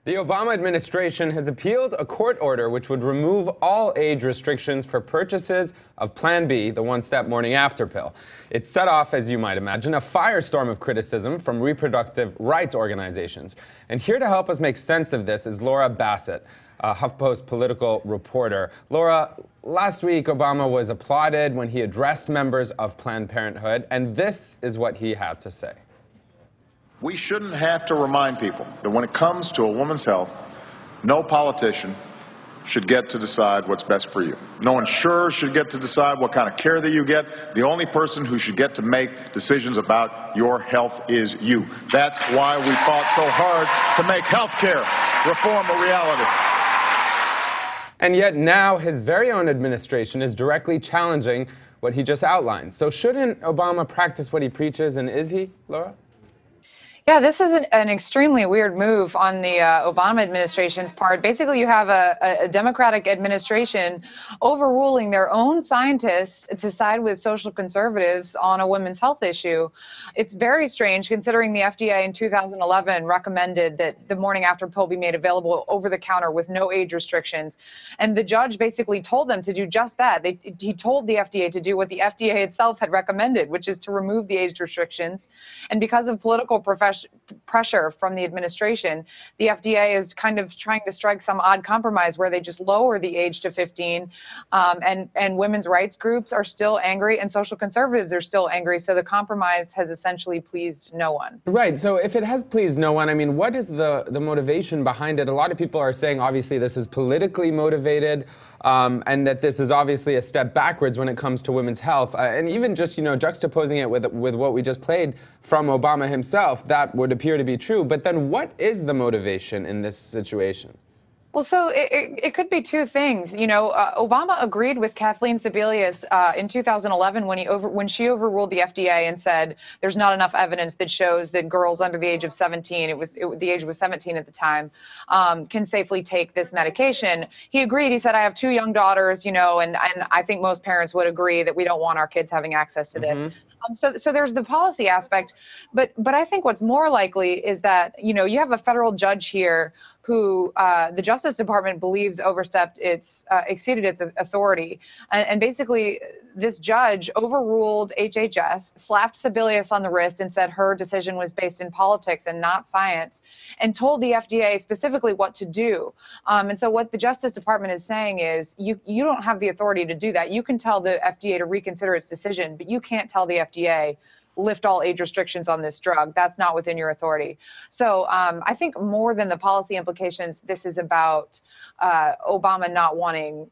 The Obama administration has appealed a court order which would remove all age restrictions for purchases of Plan B, the one-step morning after pill. It set off, as you might imagine, a firestorm of criticism from reproductive rights organizations. And here to help us make sense of this is Laura Bassett, a HuffPost political reporter. Laura, last week Obama was applauded when he addressed members of Planned Parenthood, and this is what he had to say. We shouldn't have to remind people that when it comes to a woman's health, no politician should get to decide what's best for you. No insurer should get to decide what kind of care that you get. The only person who should get to make decisions about your health is you. That's why we fought so hard to make health care reform a reality. And yet now his very own administration is directly challenging what he just outlined. So shouldn't Obama practice what he preaches, and is he, Laura? Yeah, this is an extremely weird move on the Obama administration's part. Basically, you have a Democratic administration overruling their own scientists to side with social conservatives on a women's health issue. It's very strange considering the FDA in 2011 recommended that the morning after pill be made available over the counter with no age restrictions. And the judge basically told them to do just that. He told the FDA to do what the FDA itself had recommended, which is to remove the age restrictions. And because of political pressure from the administration, the FDA is kind of trying to strike some odd compromise where they just lower the age to 15, and women's rights groups are still angry and social conservatives are still angry. So the compromise has essentially pleased no one. Right. So if it has pleased no one, I mean, what is the motivation behind it? A lot of people are saying, obviously, this is politically motivated, and that this is obviously a step backwards when it comes to women's health. And even just, juxtaposing it with what we just played from Obama himself, that would appear to be true. But then what is the motivation in this situation? Well, so it could be two things. Obama agreed with Kathleen Sebelius in 2011 when she overruled the FDA and said there's not enough evidence that shows that girls under the age of 17, the age was 17 at the time, can safely take this medication. He agreed. He said, I have two young daughters, and I think most parents would agree that we don't want our kids having access to this. So there's the policy aspect, but I think what's more likely is that, you have a federal judge here who the Justice Department believes exceeded its authority. And basically, this judge overruled HHS, slapped Sebelius on the wrist and said her decision was based in politics and not science, and told the FDA specifically what to do. And so what the Justice Department is saying is, you don't have the authority to do that. You can tell the FDA to reconsider its decision, but you can't tell the FDA lift all age restrictions on this drug. That's not within your authority. So I think more than the policy implications, this is about Obama not wanting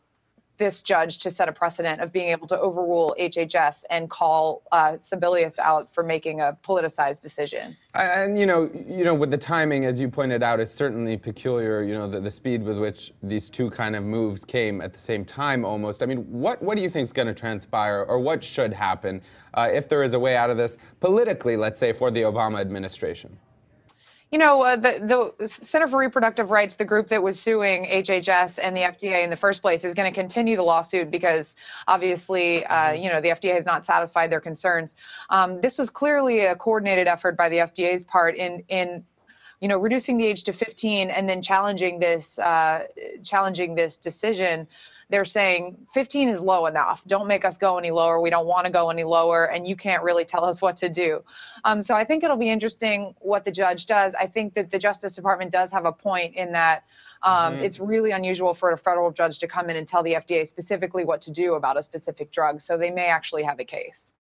this judge to set a precedent of being able to overrule HHS and call Sebelius out for making a politicized decision. And, with the timing, as you pointed out, is certainly peculiar, the speed with which these two kind of moves came at the same time almost. I mean, what do you think is going to transpire, or what should happen if there is a way out of this politically, let's say, for the Obama administration? The Center for Reproductive Rights, the group that was suing HHS and the FDA in the first place, is going to continue the lawsuit because obviously, the FDA has not satisfied their concerns. This was clearly a coordinated effort by the FDA's part in reducing the age to 15 and then challenging this decision. They're saying 15 is low enough. Don't make us go any lower. We don't want to go any lower, and you can't really tell us what to do. So I think it'll be interesting what the judge does. I think that the Justice Department does have a point in that it's really unusual for a federal judge to come in and tell the FDA specifically what to do about a specific drug. So they may actually have a case.